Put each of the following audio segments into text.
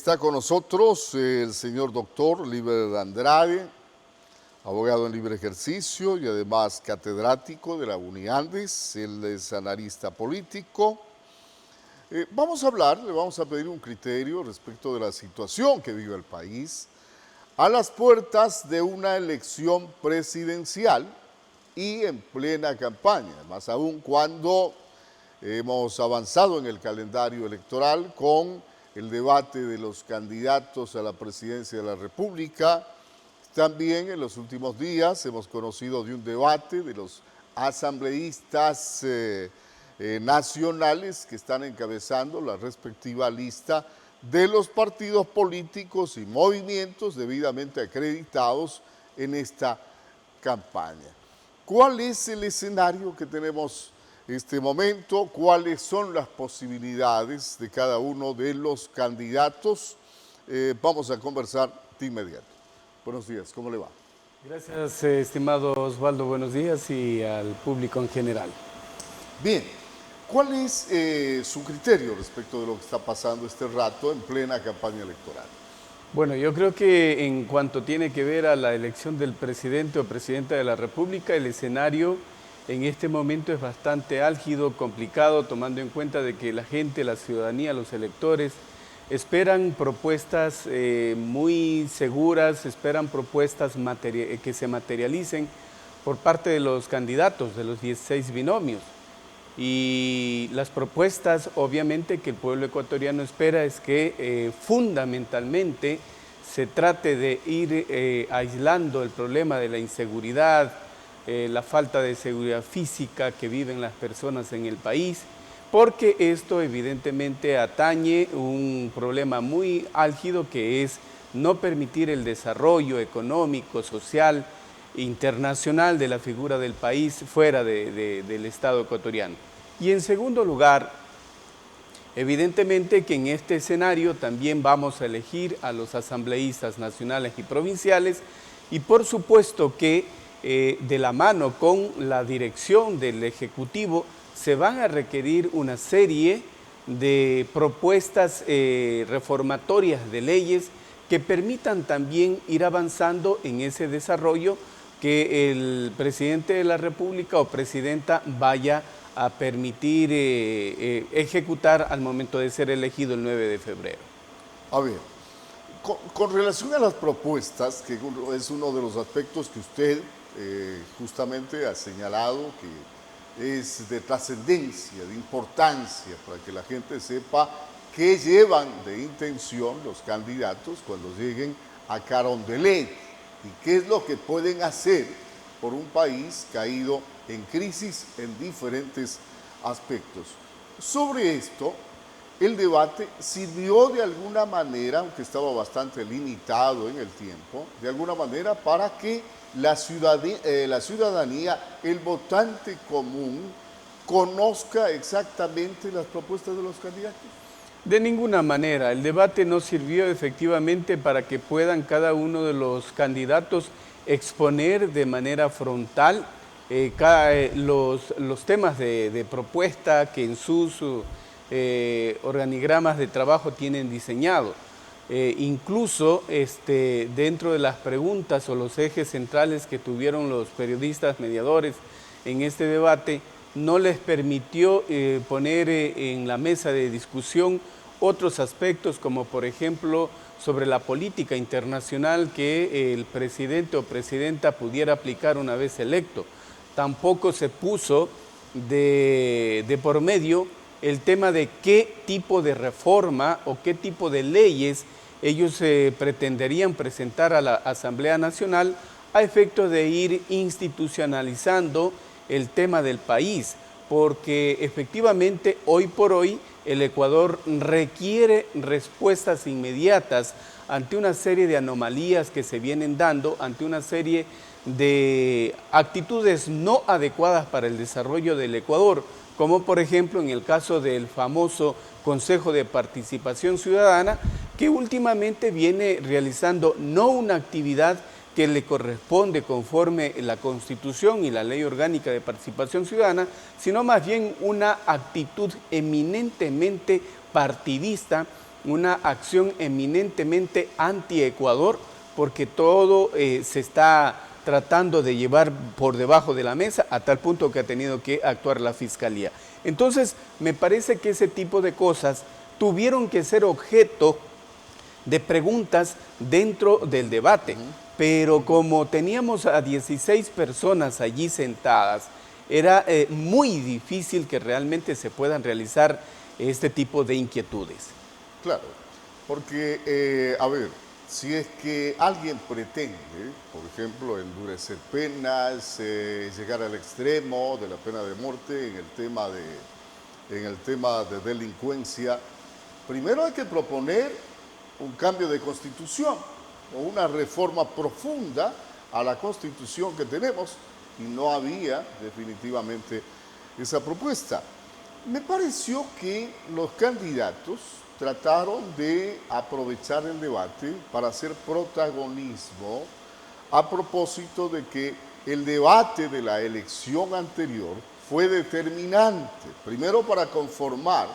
Está con nosotros el señor doctor Líber Andrade, abogado en libre ejercicio y además catedrático de la UniAndes. Él es analista político. Le vamos a pedir un criterio respecto de la situación que vive el país a las puertas de una elección presidencial y en plena campaña, más aún cuando hemos avanzado en el calendario electoral con el debate de los candidatos a la presidencia de la República. También en los últimos días hemos conocido de un debate de los asambleístas nacionales que están encabezando la respectiva lista de los partidos políticos y movimientos debidamente acreditados en esta campaña. ¿Cuál es el escenario que tenemos en este momento? ¿Cuáles son las posibilidades de cada uno de los candidatos? Vamos a conversar de inmediato. Buenos días, ¿cómo le va? Gracias, estimado Osvaldo, buenos días y al público en general. Bien, ¿cuál es su criterio respecto de lo que está pasando este rato en plena campaña electoral? Bueno, yo creo que en cuanto tiene que ver a la elección del presidente o presidenta de la República, el escenario en este momento es bastante álgido, complicado, tomando en cuenta de que la gente, la ciudadanía, los electores esperan propuestas muy seguras, esperan propuestas que se materialicen por parte de los candidatos, de los 16 binomios. Y las propuestas, obviamente, que el pueblo ecuatoriano espera es que fundamentalmente se trate de ir aislando el problema de la inseguridad, la falta de seguridad física que viven las personas en el país, porque esto evidentemente atañe un problema muy álgido que es no permitir el desarrollo económico, social, internacional de la figura del país fuera del Estado ecuatoriano. Y en segundo lugar, evidentemente que en este escenario también vamos a elegir a los asambleístas nacionales y provinciales y por supuesto que de la mano con la dirección del Ejecutivo se van a requerir una serie de propuestas reformatorias de leyes que permitan también ir avanzando en ese desarrollo que el presidente de la República o presidenta vaya a permitir ejecutar al momento de ser elegido el 9 de febrero. A ver, con relación a las propuestas, que es uno de los aspectos que usted justamente ha señalado que es de trascendencia, de importancia, para que la gente sepa qué llevan de intención los candidatos cuando lleguen a Carondelet y qué es lo que pueden hacer por un país caído en crisis en diferentes aspectos. Sobre esto, el debate sirvió de alguna manera, aunque estaba bastante limitado en el tiempo, de alguna manera para que la ciudadanía, el votante común, conozca exactamente las propuestas de los candidatos. De ninguna manera, el debate no sirvió efectivamente para que puedan cada uno de los candidatos exponer de manera frontal los temas de propuesta que en sus organigramas de trabajo tienen diseñado. Incluso dentro de las preguntas o los ejes centrales que tuvieron los periodistas mediadores en este debate, no les permitió poner en la mesa de discusión otros aspectos como por ejemplo sobre la política internacional que el presidente o presidenta pudiera aplicar una vez electo. Tampoco se puso de por medio el tema de qué tipo de reforma o qué tipo de leyes ellos pretenderían presentar a la Asamblea Nacional a efecto de ir institucionalizando el tema del país, porque efectivamente hoy por hoy el Ecuador requiere respuestas inmediatas ante una serie de anomalías que se vienen dando, ante una serie de actitudes no adecuadas para el desarrollo del Ecuador, como por ejemplo en el caso del famoso Consejo de Participación Ciudadana, que últimamente viene realizando no una actividad que le corresponde conforme la Constitución y la Ley Orgánica de Participación Ciudadana, sino más bien una actitud eminentemente partidista una acción eminentemente anti-Ecuador, porque todo se está tratando de llevar por debajo de la mesa a tal punto que ha tenido que actuar la Fiscalía. Entonces, me parece que ese tipo de cosas tuvieron que ser objeto de preguntas dentro del debate, pero como teníamos a 16 personas allí sentadas, era muy difícil que realmente se puedan realizar este tipo de inquietudes. Claro, porque, a ver, si es que alguien pretende, por ejemplo, endurecer penas, llegar al extremo de la pena de muerte en el tema de delincuencia, primero hay que proponer un cambio de constitución o una reforma profunda a la constitución que tenemos, y no había definitivamente esa propuesta. Me pareció que los candidatos trataron de aprovechar el debate para hacer protagonismo a propósito de que el debate de la elección anterior fue determinante, primero para conformar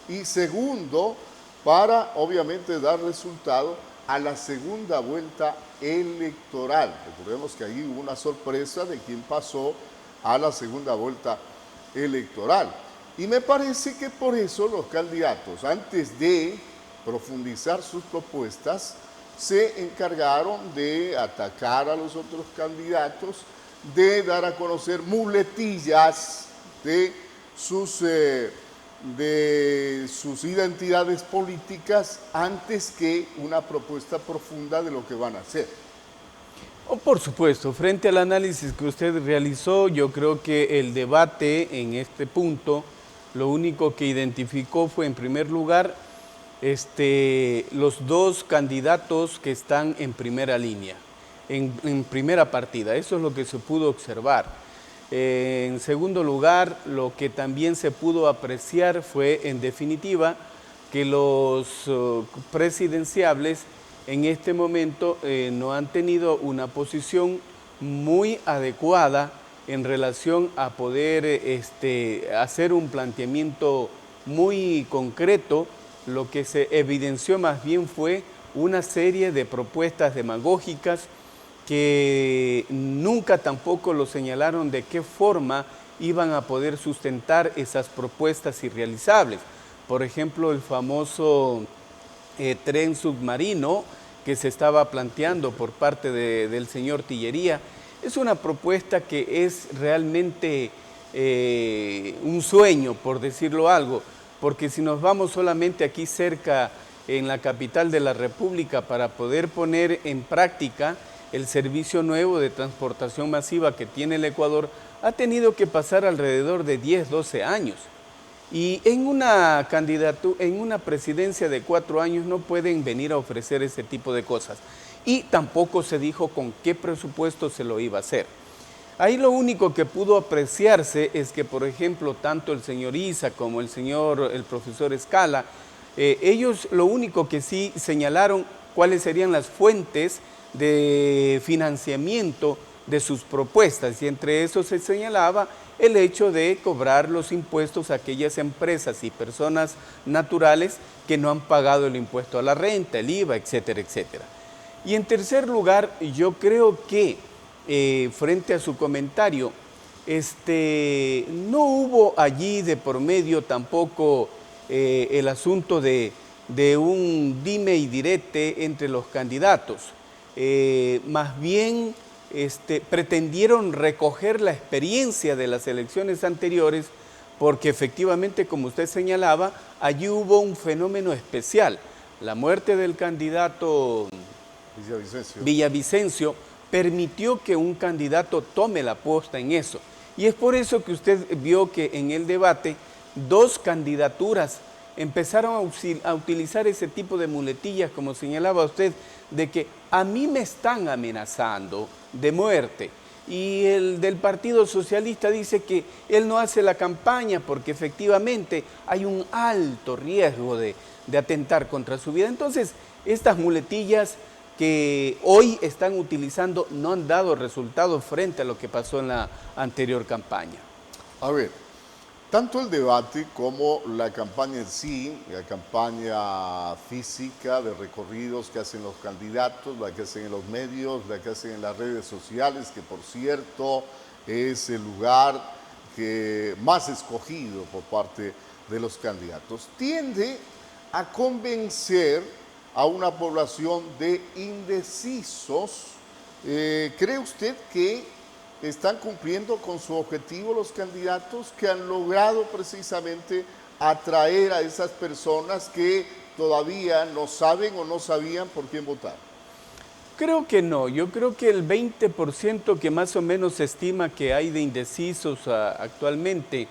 y segundo para obviamente dar resultado a la segunda vuelta electoral. Recordemos que ahí hubo una sorpresa de quién pasó a la segunda vuelta electoral. Y me parece que por eso los candidatos, antes de profundizar sus propuestas, se encargaron de atacar a los otros candidatos, de dar a conocer muletillas de sus identidades políticas antes que una propuesta profunda de lo que van a hacer. Oh, por supuesto, frente al análisis que usted realizó, yo creo que el debate en este punto, lo único que identificó fue, en primer lugar, los dos candidatos que están en primera línea, en primera partida. Eso es lo que se pudo observar. En segundo lugar, lo que también se pudo apreciar fue, en definitiva, que los presidenciables en este momento no han tenido una posición muy adecuada en relación a poder hacer un planteamiento muy concreto. Lo que se evidenció más bien fue una serie de propuestas demagógicas que nunca tampoco lo señalaron de qué forma iban a poder sustentar esas propuestas irrealizables. Por ejemplo, el famoso tren submarino que se estaba planteando por parte del señor Tillería, es una propuesta que es realmente un sueño, por decirlo algo, porque si nos vamos solamente aquí cerca, en la capital de la República, para poder poner en práctica el servicio nuevo de transportación masiva que tiene el Ecuador, ha tenido que pasar alrededor de 10, 12 años. Y en una presidencia de 4 años no pueden venir a ofrecer ese tipo de cosas. Y tampoco se dijo con qué presupuesto se lo iba a hacer. Ahí lo único que pudo apreciarse es que, por ejemplo, tanto el señor Isa como el profesor Escala, ellos lo único que sí señalaron cuáles serían las fuentes de financiamiento de sus propuestas, y entre eso se señalaba el hecho de cobrar los impuestos a aquellas empresas y personas naturales que no han pagado el impuesto a la renta, el IVA, etcétera, etcétera. Y en tercer lugar, yo creo que frente a su comentario, no hubo allí de por medio tampoco el asunto de un dime y direte entre los candidatos. Más bien pretendieron recoger la experiencia de las elecciones anteriores, porque efectivamente, como usted señalaba, allí hubo un fenómeno especial. La muerte del candidato Villavicencio permitió que un candidato tome la posta en eso. Y es por eso que usted vio que en el debate dos candidaturas empezaron a utilizar ese tipo de muletillas, como señalaba usted, de que a mí me están amenazando de muerte. Y el del Partido Socialista dice que él no hace la campaña porque efectivamente hay un alto riesgo de atentar contra su vida. Entonces, estas muletillas que hoy están utilizando no han dado resultados frente a lo que pasó en la anterior campaña. A ver, Tanto el debate como la campaña en sí, la campaña física de recorridos que hacen los candidatos, la que hacen en los medios, la que hacen en las redes sociales, que por cierto es el lugar que más escogido por parte de los candidatos, tiende a convencer a una población de indecisos. ¿Cree usted que están cumpliendo con su objetivo los candidatos que han logrado precisamente atraer a esas personas que todavía no saben o no sabían por quién votar? Creo que no, yo creo que el 20% que más o menos se estima que hay de indecisos actualmente,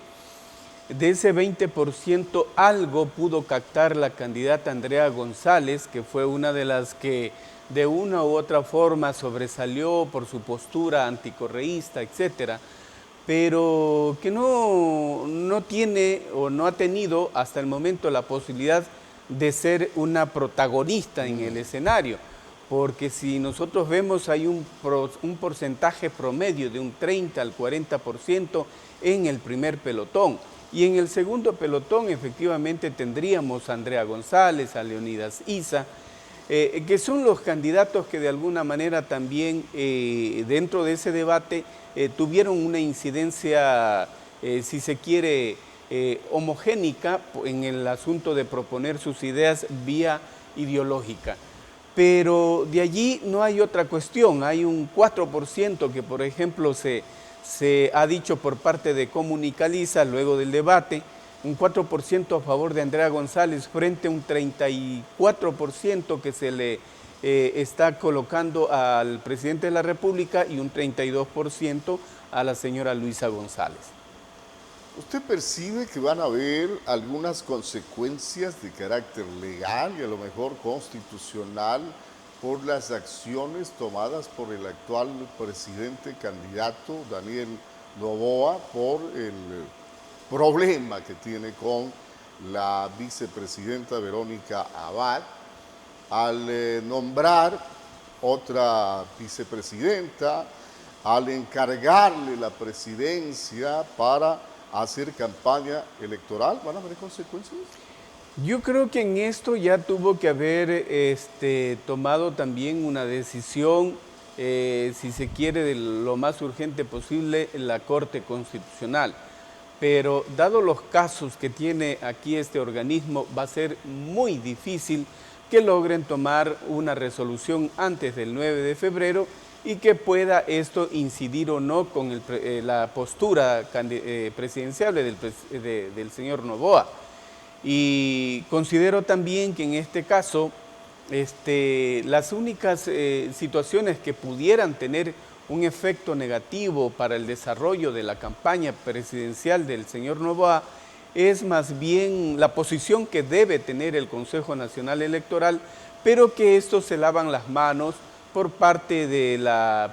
de ese 20% algo pudo captar la candidata Andrea González, que fue una de las que de una u otra forma sobresalió por su postura anticorreísta, etcétera, pero que no tiene o no ha tenido hasta el momento la posibilidad de ser una protagonista en el escenario, porque si nosotros vemos hay un porcentaje promedio de un 30 al 40% en el primer pelotón, y en el segundo pelotón efectivamente tendríamos a Andrea González, a Leonidas Issa, que son los candidatos que de alguna manera también dentro de ese debate tuvieron una incidencia, si se quiere, homogénica en el asunto de proponer sus ideas vía ideológica. Pero de allí no hay otra cuestión, hay un 4% que por ejemplo se ha dicho por parte de Comunicaliza luego del debate, un 4% a favor de Andrea González frente a un 34% que se le está colocando al presidente de la República y un 32% a la señora Luisa González. ¿Usted percibe que van a haber algunas consecuencias de carácter legal y a lo mejor constitucional por las acciones tomadas por el actual presidente candidato Daniel Noboa por el problema que tiene con la vicepresidenta Verónica Abad al nombrar otra vicepresidenta, al encargarle la presidencia para hacer campaña electoral? ¿Van a haber consecuencias? Yo creo que en esto ya tuvo que haber tomado también una decisión, si se quiere, de lo más urgente posible, la Corte Constitucional. Pero dado los casos que tiene aquí este organismo, va a ser muy difícil que logren tomar una resolución antes del 9 de febrero y que pueda esto incidir o no con la postura presidenciable del señor Noboa. Y considero también que en este caso las únicas situaciones que pudieran tener un efecto negativo para el desarrollo de la campaña presidencial del señor Noboa es más bien la posición que debe tener el Consejo Nacional Electoral, pero que esto se lavan las manos por parte de la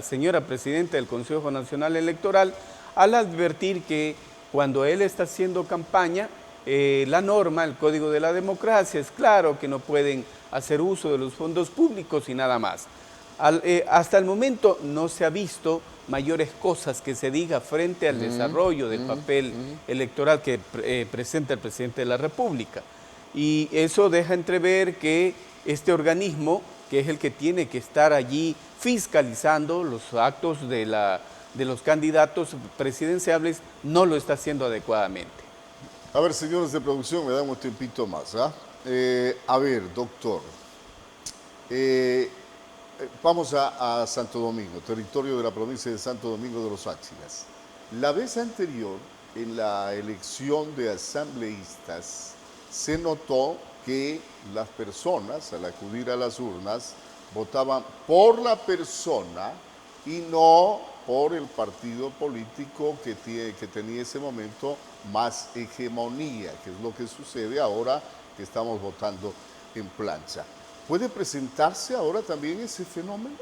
señora presidenta del Consejo Nacional Electoral al advertir que cuando él está haciendo campaña, la norma, el Código de la Democracia, es claro que no pueden hacer uso de los fondos públicos y nada más. Hasta el momento no se ha visto mayores cosas que se diga frente al desarrollo del papel electoral que presenta el presidente de la República. Y eso deja entrever que este organismo, que es el que tiene que estar allí fiscalizando los actos de los candidatos presidenciables, no lo está haciendo adecuadamente. A ver, señores de producción, me dan un tiempito más. A ver, doctor. Vamos a Santo Domingo, territorio de la provincia de Santo Domingo de los Áchilas. La vez anterior, en la elección de asambleístas, se notó que las personas, al acudir a las urnas, votaban por la persona y no por el partido político que tenía ese momento más hegemonía, que es lo que sucede ahora que estamos votando en plancha. ¿Puede presentarse ahora también ese fenómeno?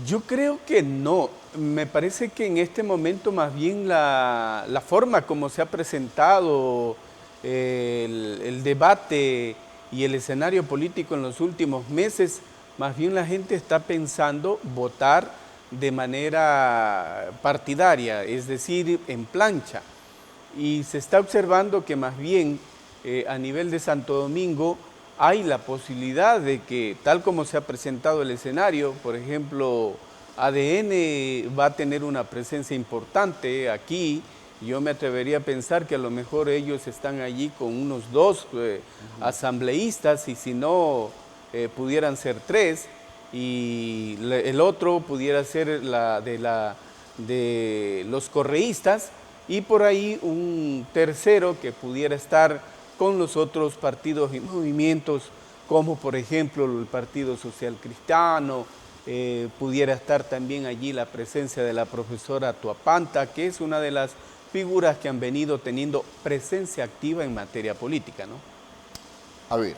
Yo creo que no. Me parece que en este momento más bien la forma como se ha presentado el debate y el escenario político en los últimos meses, más bien la gente está pensando votar de manera partidaria, es decir, en plancha. Y se está observando que más bien a nivel de Santo Domingo hay la posibilidad de que, tal como se ha presentado el escenario, por ejemplo, ADN va a tener una presencia importante aquí. Yo me atrevería a pensar que a lo mejor ellos están allí con unos 2 asambleístas, y si no, pudieran ser 3, y el otro pudiera ser de los correístas, y por ahí un tercero que pudiera estar con los otros partidos y movimientos, como por ejemplo el Partido Social Cristiano. Pudiera estar también allí la presencia de la profesora Tuapanta, que es una de las figuras que han venido teniendo presencia activa en materia política, ¿no? A ver,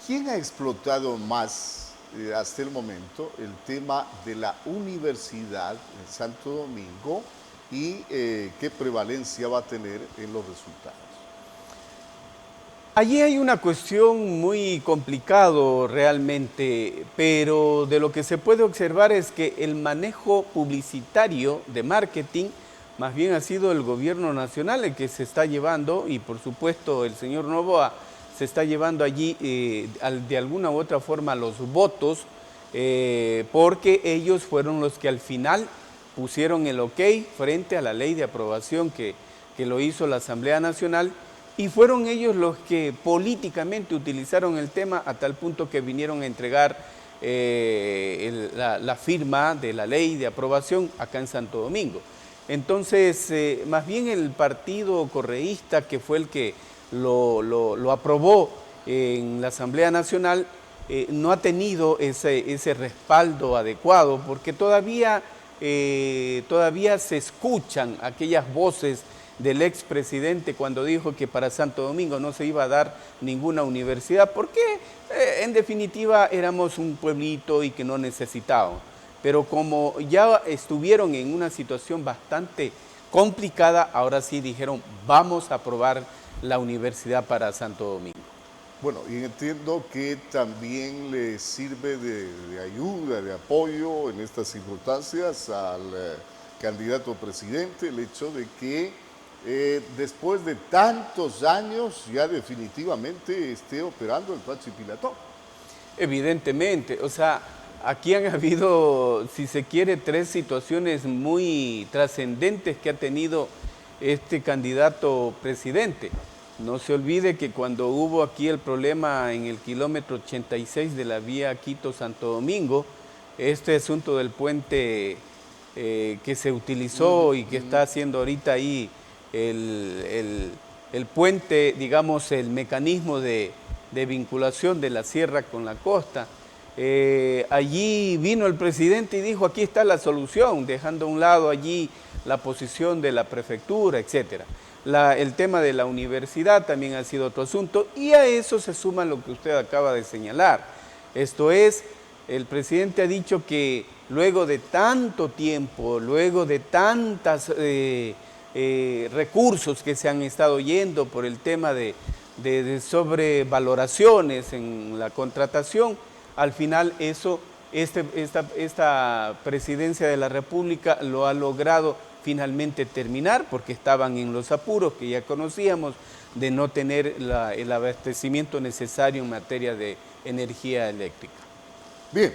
¿quién ha explotado más hasta el momento el tema de la universidad en Santo Domingo y qué prevalencia va a tener en los resultados? Allí hay una cuestión muy complicado realmente, pero de lo que se puede observar es que el manejo publicitario de marketing más bien ha sido el gobierno nacional el que se está llevando, y por supuesto el señor Noboa se está llevando allí de alguna u otra forma los votos, porque ellos fueron los que al final pusieron el ok frente a la ley de aprobación que lo hizo la Asamblea Nacional, y fueron ellos los que políticamente utilizaron el tema a tal punto que vinieron a entregar la firma de la ley de aprobación acá en Santo Domingo. Entonces, más bien el partido correísta, que fue el que lo aprobó en la Asamblea Nacional, no ha tenido ese respaldo adecuado, porque todavía se escuchan aquellas voces del expresidente cuando dijo que para Santo Domingo no se iba a dar ninguna universidad, porque en definitiva éramos un pueblito y que no necesitábamos. Pero como ya estuvieron en una situación bastante complicada, ahora sí dijeron, vamos a aprobar la universidad para Santo Domingo. Bueno, y entiendo que también le sirve de ayuda, de apoyo en estas circunstancias al candidato presidente el hecho de que después de tantos años ya definitivamente esté operando el Pachipilató. Evidentemente, o sea, aquí han habido, si se quiere, 3 situaciones muy trascendentes que ha tenido este candidato presidente. No se olvide que cuando hubo aquí el problema en el kilómetro 86 de la vía Quito-Santo Domingo, este asunto del puente que se utilizó y que está haciendo ahorita ahí el puente, digamos, el mecanismo de vinculación de la sierra con la costa. Allí vino el presidente y dijo, aquí está la solución, dejando a un lado allí la posición de la prefectura, etc. El tema de la universidad también ha sido otro asunto, y a eso se suma lo que usted acaba de señalar. Esto es, el presidente ha dicho que luego de tanto tiempo, luego de tantas recursos que se han estado yendo por el tema de sobrevaloraciones en la contratación, al final esta presidencia de la República lo ha logrado finalmente terminar, porque estaban en los apuros que ya conocíamos de no tener el abastecimiento necesario en materia de energía eléctrica. Bien.